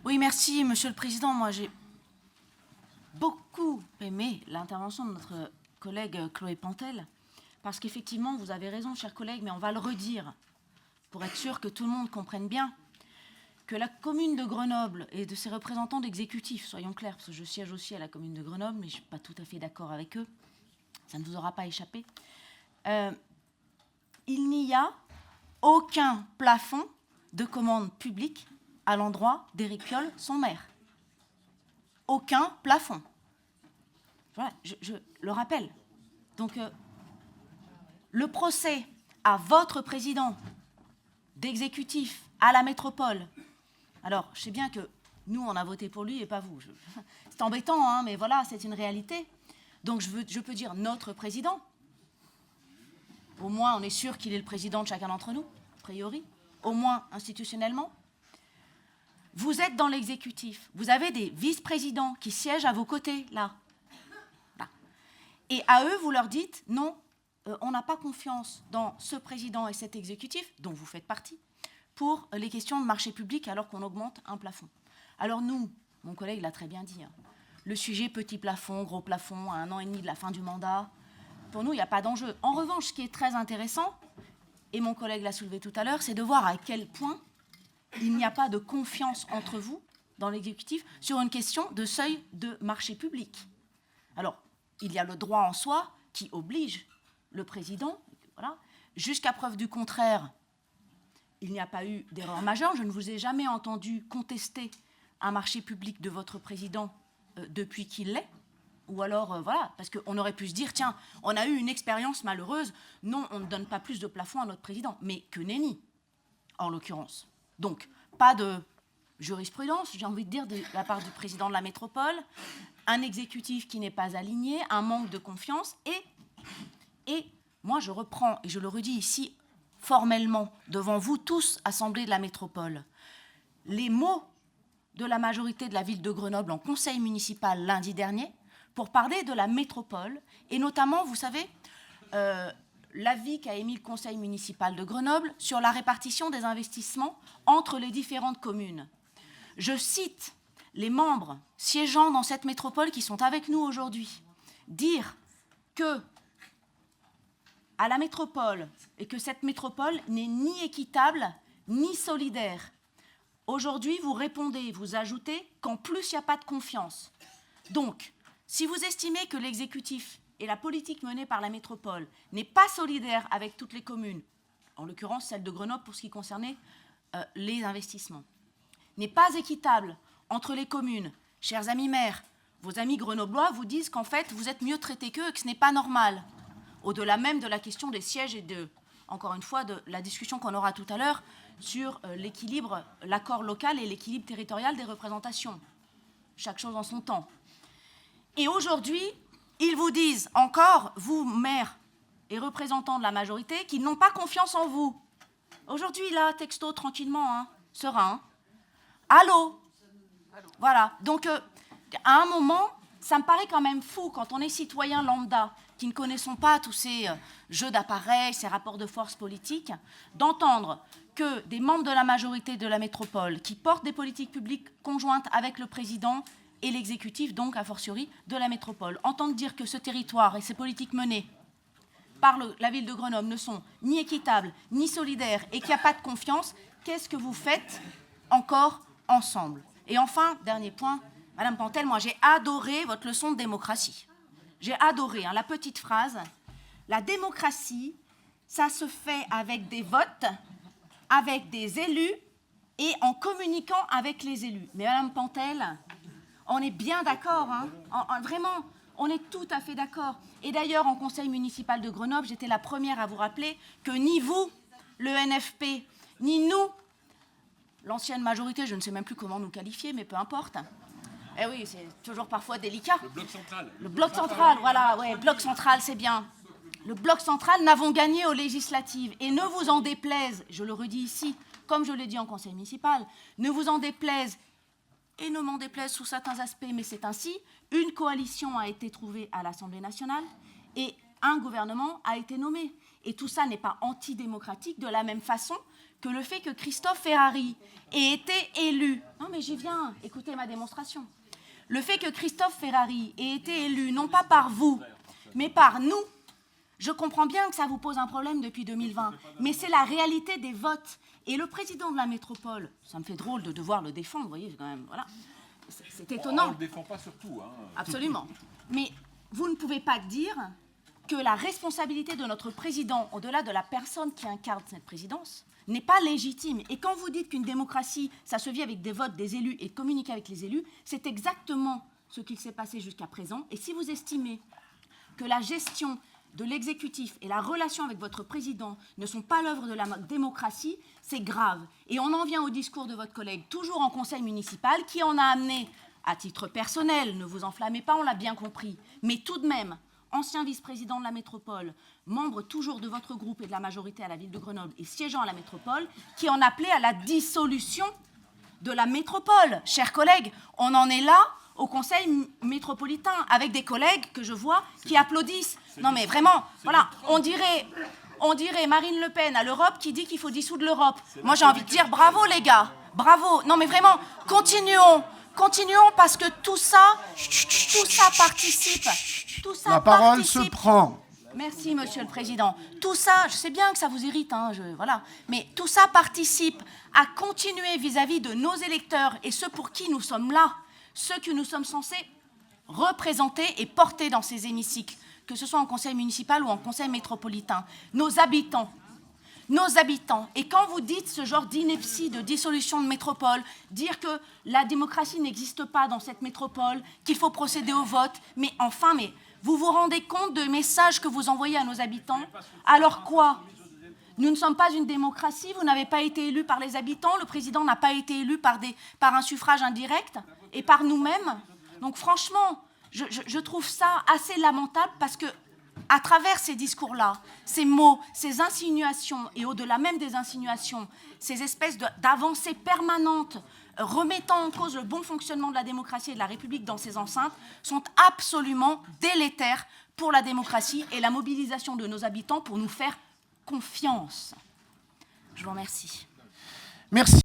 Oui, merci, Monsieur le Président. Moi, j'ai beaucoup aimé l'intervention de notre collègue Chloé Pantel, parce qu'effectivement, vous avez raison, chers collègues, mais on va le redire, pour être sûr que tout le monde comprenne bien, que la commune de Grenoble et de ses représentants d'exécutif, soyons clairs, parce que je siège aussi à la commune de Grenoble, mais je ne suis pas tout à fait d'accord avec eux, ça ne vous aura pas échappé, il n'y a aucun plafond de commande publique à l'endroit d'Éric Piolle, son maire. Aucun plafond. Voilà, je le rappelle. Donc, le procès à votre président d'exécutif à la métropole. Alors, je sais bien que nous, on a voté pour lui et pas vous. C'est embêtant, hein, mais voilà, c'est une réalité. Donc, je peux dire notre président. Au moins, on est sûr qu'il est le président de chacun d'entre nous, a priori. Au moins, institutionnellement. Vous êtes dans l'exécutif. Vous avez des vice-présidents qui siègent à vos côtés, là. Et à eux, vous leur dites, non, on n'a pas confiance dans ce président et cet exécutif, dont vous faites partie, pour les questions de marché public alors qu'on augmente un plafond. Alors nous, mon collègue l'a très bien dit, hein, le sujet petit plafond, gros plafond, à 1 an et demi de la fin du mandat, pour nous, il n'y a pas d'enjeu. En revanche, ce qui est très intéressant, et mon collègue l'a soulevé tout à l'heure, c'est de voir à quel point il n'y a pas de confiance entre vous, dans l'exécutif, sur une question de seuil de marché public. Alors, il y a le droit en soi qui oblige le président, voilà. Jusqu'à preuve du contraire, il n'y a pas eu d'erreur majeure. Je ne vous ai jamais entendu contester un marché public de votre président depuis qu'il l'est. Ou alors, voilà, parce qu'on aurait pu se dire, tiens, on a eu une expérience malheureuse, non, on ne donne pas plus de plafond à notre président. Mais que nenni, en l'occurrence. Donc, pas de jurisprudence, j'ai envie de dire, de la part du président de la métropole, un exécutif qui n'est pas aligné, un manque de confiance, et moi je reprends, et je le redis ici formellement, devant vous tous, Assemblée de la métropole, les mots de la majorité de la ville de Grenoble en conseil municipal lundi dernier, pour parler de la métropole, et notamment, vous savez, l'avis qu'a émis le conseil municipal de Grenoble sur la répartition des investissements entre les différentes communes. Je cite les membres siégeant dans cette métropole qui sont avec nous aujourd'hui, dire que à la métropole, et que cette métropole n'est ni équitable ni solidaire. Aujourd'hui, vous répondez, vous ajoutez qu'en plus, il n'y a pas de confiance. Donc, si vous estimez que l'exécutif et la politique menée par la métropole n'est pas solidaire avec toutes les communes, en l'occurrence celle de Grenoble pour ce qui concernait les investissements, n'est pas équitable entre les communes, chers amis maires, vos amis grenoblois vous disent qu'en fait, vous êtes mieux traités qu'eux et que ce n'est pas normal. Au-delà même de la question des sièges et de, encore une fois, de la discussion qu'on aura tout à l'heure sur l'équilibre, l'accord local et l'équilibre territorial des représentations. Chaque chose en son temps. Et aujourd'hui, ils vous disent encore, vous, maires et représentants de la majorité, qu'ils n'ont pas confiance en vous. Aujourd'hui, là, texto, tranquillement, hein, serein. Allô ? Voilà. Donc, à un moment, ça me paraît quand même fou, quand on est citoyen lambda, qui ne connaissons pas tous ces jeux d'appareils, ces rapports de force politiques, d'entendre que des membres de la majorité de la métropole, qui portent des politiques publiques conjointes avec le président et l'exécutif, donc a fortiori de la métropole, entendent dire que ce territoire et ces politiques menées par la ville de Grenoble ne sont ni équitables, ni solidaires, et qu'il n'y a pas de confiance, qu'est-ce que vous faites encore ensemble? Et enfin, dernier point, Madame Pantel, moi j'ai adoré votre leçon de démocratie. J'ai adoré, hein, la petite phrase. La démocratie, ça se fait avec des votes, avec des élus et en communiquant avec les élus. Mais Madame Pantel, on est bien d'accord, hein, vraiment, on est tout à fait d'accord. Et d'ailleurs, en conseil municipal de Grenoble, j'étais la première à vous rappeler que ni vous, le NFP, ni nous, l'ancienne majorité, je ne sais même plus comment nous qualifier, mais peu importe. Eh oui, c'est toujours parfois délicat. Le bloc central. Le bloc central, voilà, ouais, bloc central, c'est bien. Le bloc central n'avons gagné aux législatives. Et ne vous en déplaise, je le redis ici, comme je l'ai dit en conseil municipal, ne vous en déplaise, et ne m'en déplaise sous certains aspects, mais c'est ainsi, une coalition a été trouvée à l'Assemblée nationale et un gouvernement a été nommé. Et tout ça n'est pas antidémocratique, de la même façon que le fait que Christophe Ferrari ait été élu. Non mais j'y viens, écoutez ma démonstration. Le fait que Christophe Ferrari ait été élu, non pas par vous, mais par nous, je comprends bien que ça vous pose un problème depuis 2020, mais c'est la réalité des votes. Et le président de la métropole, ça me fait drôle de devoir le défendre, vous voyez, quand même, voilà. C'est étonnant. On ne le défend pas surtout. Hein. Absolument. Mais vous ne pouvez pas dire que la responsabilité de notre président, au-delà de la personne qui incarne cette présidence, n'est pas légitime. Et quand vous dites qu'une démocratie, ça se vit avec des votes des élus et de communiquer avec les élus, c'est exactement ce qu'il s'est passé jusqu'à présent. Et si vous estimez que la gestion de l'exécutif et la relation avec votre président ne sont pas l'œuvre de la démocratie, c'est grave. Et on en vient au discours de votre collègue, toujours en conseil municipal, qui en a amené, à titre personnel, ne vous enflammez pas, on l'a bien compris, mais tout de même, ancien vice-président de la métropole, membre toujours de votre groupe et de la majorité à la ville de Grenoble et siégeant à la métropole, qui en appelait à la dissolution de la métropole. Chers collègues, on en est là au conseil métropolitain, avec des collègues que je vois qui applaudissent. Non mais vraiment, voilà, on dirait Marine Le Pen à l'Europe qui dit qu'il faut dissoudre l'Europe. Moi j'ai envie de dire bravo les gars, bravo. Non mais vraiment, continuons parce que tout ça participe. La parole se prend. Merci, Monsieur le Président. Tout ça, je sais bien que ça vous irrite, hein, voilà, mais tout ça participe à continuer vis-à-vis de nos électeurs et ceux pour qui nous sommes là, ceux que nous sommes censés représenter et porter dans ces hémicycles, que ce soit en conseil municipal ou en conseil métropolitain, nos habitants. Et quand vous dites ce genre d'ineptie de dissolution de métropole, dire que la démocratie n'existe pas dans cette métropole, qu'il faut procéder au vote, mais enfin, vous vous rendez compte des messages que vous envoyez à nos habitants? Alors quoi? Nous ne sommes pas une démocratie, vous n'avez pas été élu par les habitants, le président n'a pas été élu par un suffrage indirect et par nous-mêmes. Donc franchement, je trouve ça assez lamentable parce que à travers ces discours-là, ces mots, ces insinuations, et au-delà même des insinuations, ces espèces d'avancées permanentes remettant en cause le bon fonctionnement de la démocratie et de la République dans ces enceintes, sont absolument délétères pour la démocratie et la mobilisation de nos habitants pour nous faire confiance. Je vous remercie. Merci.